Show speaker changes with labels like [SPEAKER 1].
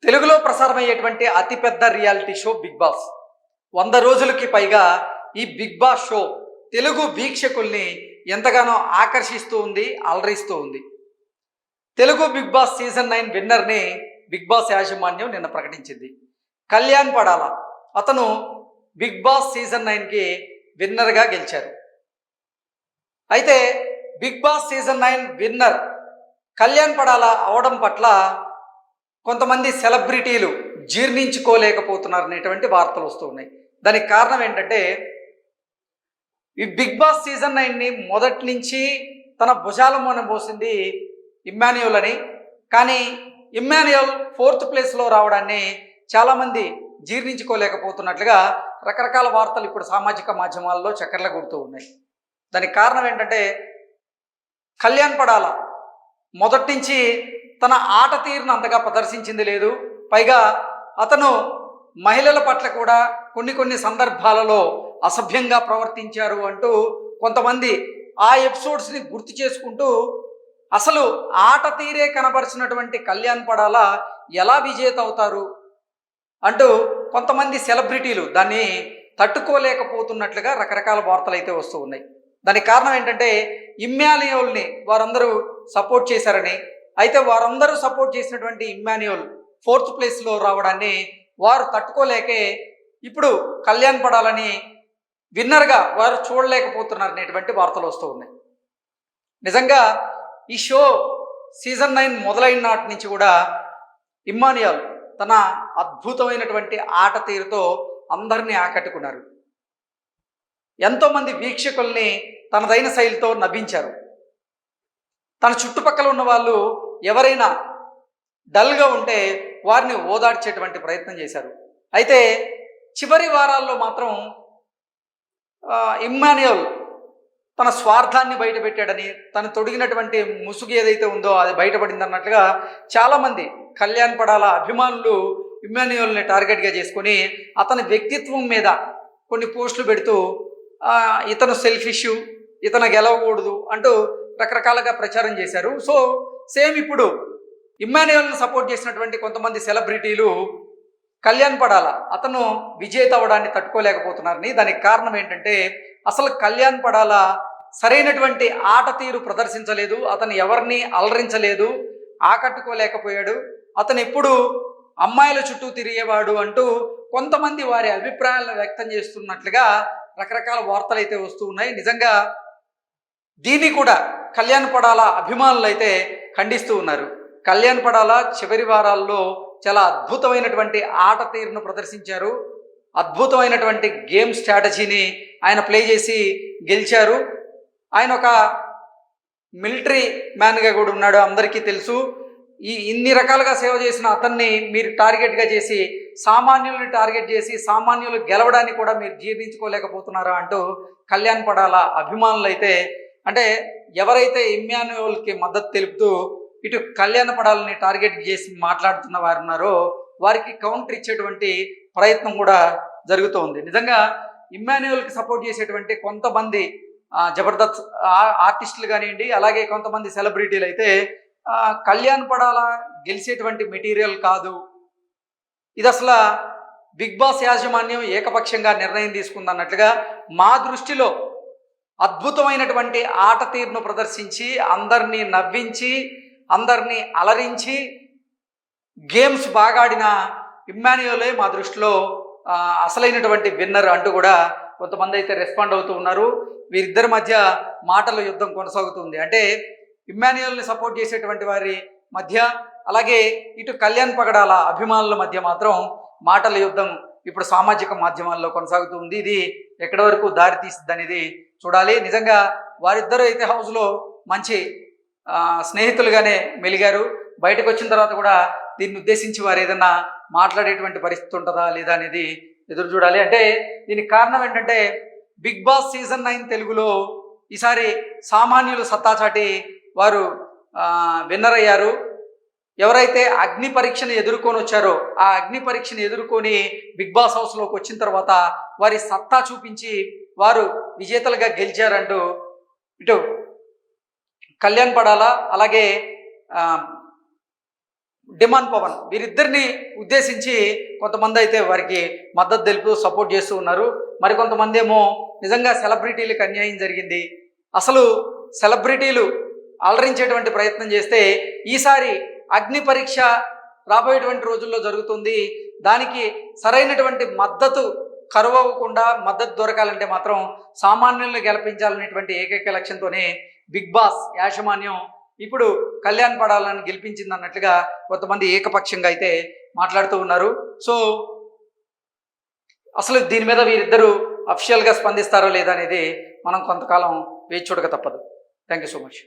[SPEAKER 1] తెలుగులో ప్రసారమయ్యేటువంటి అతిపెద్ద reality show big boss. 100 రోజులకి పైగా ఈ బిగ్ బాస్ షో తెలుగు వీక్షకుల్ని ఎంతగానో ఆకర్షిస్తూ ఉంది, అలరిస్తూ ఉంది. తెలుగు బిగ్ బాస్ సీజన్ 9 విన్నర్ని బిగ్ బాస్ యాజమాన్యం నిన్న ప్రకటించింది. కళ్యాణ్ పడాల అతను బిగ్ బాస్ సీజన్ 9కి విన్నర్గా గెలిచారు. అయితే Bigg Boss season 9 winner Kalyan Padala అవడం పట్ల కొంతమంది సెలబ్రిటీలు జీర్ణించుకోలేకపోతున్నారు అనేటువంటి వార్తలు వస్తూ ఉన్నాయి. దానికి కారణం ఏంటంటే, ఈ బిగ్ బాస్ సీజన్ 9ని మొదటి నుంచి తన భుజాల మీద మోసింది ఇమ్మాన్యుయల్ అని. కానీ ఇమ్మాన్యుయల్ 4th ప్లేస్లో రావడాన్ని చాలామంది జీర్ణించుకోలేకపోతున్నట్లుగా రకరకాల వార్తలు ఇప్పుడు సామాజిక మాధ్యమాల్లో చక్కర్లు కొడుతూ ఉన్నాయి. దానికి కారణం ఏంటంటే, కళ్యాణ్ పడాల మొదటి నుంచి తన ఆట తీరును అంతగా ప్రదర్శించింది లేదు. పైగా అతను మహిళల పట్ల కూడా కొన్ని సందర్భాలలో అసభ్యంగా ప్రవర్తించారు అంటూ కొంతమంది ఆ ఎపిసోడ్స్ని గుర్తు చేసుకుంటూ అసలు ఆట తీరే కనబరిచినటువంటి కళ్యాణ్ పడాల ఎలా విజేత అవుతారు అంటూ కొంతమంది సెలబ్రిటీలు దాన్ని తట్టుకోలేకపోతున్నట్లుగా రకరకాల వార్తలు అయితే వస్తూ ఉన్నాయి. దానికి కారణం ఏంటంటే, ఇమ్మాన్యుయల్ని వారందరూ సపోర్ట్ చేశారని. అయితే వారందరూ సపోర్ట్ చేసినటువంటి ఇమ్మాన్యుయల్ 4th ప్లేస్లో రావడాన్ని వారు తట్టుకోలేకే ఇప్పుడు కళ్యాణ్ పడాలని విన్నర్గా వారు చూడలేకపోతున్నారు అనేటువంటి వార్తలు వస్తూ ఉన్నాయి. నిజంగా ఈ షో సీజన్ 9 మొదలైన నాటి నుంచి కూడా ఇమ్మాన్యుయల్ తన అద్భుతమైనటువంటి ఆట తీరుతో అందరినీ ఆకట్టుకున్నారు. ఎంతోమంది వీక్షకుల్ని తనదైన శైలితో నవ్వించారు. తన చుట్టుపక్కల ఉన్న వాళ్ళు ఎవరైనా డల్గా ఉంటే వారిని ఓదార్చేటువంటి ప్రయత్నం చేశారు. అయితే చివరి వారాల్లో మాత్రం ఇమ్మాన్యుయల్ తన స్వార్థాన్ని బయటపెట్టాడని, తను తొడిగినటువంటి ముసుగు ఏదైతే ఉందో అది బయటపడింది అన్నట్లుగా చాలామంది కళ్యాణ్ పడాల అభిమానులు ఇమ్మాన్యుయల్ని టార్గెట్గా చేసుకొని అతని వ్యక్తిత్వం మీద కొన్ని పోస్టులు పెడుతూ ఇతను సెల్ఫిష్, ఇతను గెలవకూడదు అంటూ రకరకాలుగా ప్రచారం చేశారు. సో సేమ్ ఇప్పుడు ఇమ్మాన్యుయల్ని సపోర్ట్ చేసినటువంటి కొంతమంది సెలబ్రిటీలు కళ్యాణ్ పడాల అతను విజేత అవ్వడాన్ని తట్టుకోలేకపోతున్నారని. దానికి కారణం ఏంటంటే, అసలు కళ్యాణ్ పడాల సరైనటువంటి ఆట తీరు ప్రదర్శించలేదు, అతను ఎవరిని అలరించలేదు, ఆకట్టుకోలేకపోయాడు, అతను ఎప్పుడు అమ్మాయిల చుట్టూ తిరిగేవాడు అంటూ కొంతమంది వారి అభిప్రాయాలను వ్యక్తం చేస్తున్నట్లుగా రకరకాల వార్తలు అయితే వస్తూ ఉన్నాయి. నిజంగా దీన్ని కూడా కళ్యాణ్ పడాల అభిమానులు అయితే ఖండిస్తూ ఉన్నారు. కళ్యాణ్ పడాల చివరి వారాల్లో చాలా అద్భుతమైనటువంటి ఆట తీరును ప్రదర్శించారు. అద్భుతమైనటువంటి గేమ్ స్ట్రాటజీని ఆయన ప్లే చేసి గెలిచారు. ఆయన ఒక మిలిటరీ మ్యాన్గా కూడా ఉన్నాడు, అందరికీ తెలుసు. ఇన్ని రకాలుగా సేవ చేసిన అతన్ని మీరు టార్గెట్గా చేసి సామాన్యుల్ని టార్గెట్ చేసి సామాన్యులు గెలవడాన్ని కూడా మీరు జీర్ణించుకోలేకపోతున్నారా అంటూ కళ్యాణ్ పడాల అభిమానులు అయితే, అంటే ఎవరైతే ఇమ్మాన్యుయల్కి మద్దతు తెలుపుతూ ఇటు కళ్యాణ్ పడాలని టార్గెట్ చేసి మాట్లాడుతున్న వారు ఉన్నారో వారికి కౌంటర్ ఇచ్చేటువంటి ప్రయత్నం కూడా జరుగుతోంది. నిజంగా ఇమ్మాన్యుయల్కి సపోర్ట్ చేసేటువంటి కొంతమంది జబర్దస్త్ ఆర్టిస్టులు కానివ్వండి, అలాగే కొంతమంది సెలబ్రిటీలు అయితే కళ్యాణ్ పడాల గెలిచేటువంటి మెటీరియల్ కాదు, ఇది అసలు బిగ్ బాస్ యాజమాన్యం ఏకపక్షంగా నిర్ణయం తీసుకుందన్నట్లుగా మా దృష్టిలో అద్భుతమైనటువంటి ఆట తీరును ప్రదర్శించి అందరినీ నవ్వించి అందరినీ అలరించి గేమ్స్ బాగా ఆడిన ఇమ్మాన్యుయలే మా దృష్టిలో అసలైనటువంటి విన్నర్ అంటూ కూడా కొంతమంది అయితే రెస్పాండ్ అవుతూ ఉన్నారు. వీరిద్దరి మధ్య మాటల యుద్ధం కొనసాగుతుంది. అంటే ఇమ్మాన్యుయల్ని సపోర్ట్ చేసేటువంటి వారి మధ్య, అలాగే ఇటు కళ్యాణ్ పగడాల అభిమానుల మధ్య మాత్రం మాటల యుద్ధం ఇప్పుడు సామాజిక మాధ్యమాల్లో కొనసాగుతుంది. ఇది ఎక్కడి వరకు దారి తీస్తుంది అనేది చూడాలి. నిజంగా వారిద్దరూ అయితే హౌస్లో మంచి స్నేహితులుగానే మెలిగారు. బయటకు వచ్చిన తర్వాత కూడా దీన్ని ఉద్దేశించి వారు ఏదన్నా మాట్లాడేటువంటి పరిస్థితి ఉంటుందా లేదా అనేది ఎదురు చూడాలి. అంటే దీనికి కారణం ఏంటంటే, బిగ్ బాస్ సీజన్ 9 తెలుగులో ఈసారి సామాన్యులు సత్తాచాటి వారు విన్నర్ అయ్యారు. ఎవరైతే అగ్ని పరీక్షను ఎదుర్కొని వచ్చారో ఆ అగ్ని పరీక్షను ఎదుర్కొని బిగ్ బాస్ హౌస్లోకి వచ్చిన తర్వాత వారి సత్తా చూపించి వారు విజేతలుగా గెలిచారంటూ ఇటు కళ్యాణ్ పడాల అలాగే డిమాండ్ పవన్ వీరిద్దరిని ఉద్దేశించి కొంతమంది అయితే వారికి మద్దతు తెలుపుతూ సపోర్ట్ చేస్తూ ఉన్నారు. మరికొంతమంది ఏమో నిజంగా సెలబ్రిటీలకు అన్యాయం జరిగింది, అసలు సెలబ్రిటీలు అలరించేటువంటి ప్రయత్నం చేస్తే ఈసారి అగ్ని పరీక్ష రాబోయేటువంటి రోజుల్లో జరుగుతుంది, దానికి సరైనటువంటి మద్దతు కరువవ్వకుండా మద్దతు దొరకాలంటే మాత్రం సామాన్యులను గెలిపించాలనేటువంటి ఏకైక లక్ష్యంతోనే బిగ్ బాస్ యాజమాన్యం ఇప్పుడు కళ్యాణ్ పడాలని గెలిపించింది అన్నట్లుగా కొంతమంది ఏకపక్షంగా అయితే మాట్లాడుతూ ఉన్నారు. సో అసలు దీని మీద వీరిద్దరూ అఫిషియల్గా స్పందిస్తారో లేదా అనేది మనం కొంతకాలం వేచి చూడక తప్పదు. Thank you so much.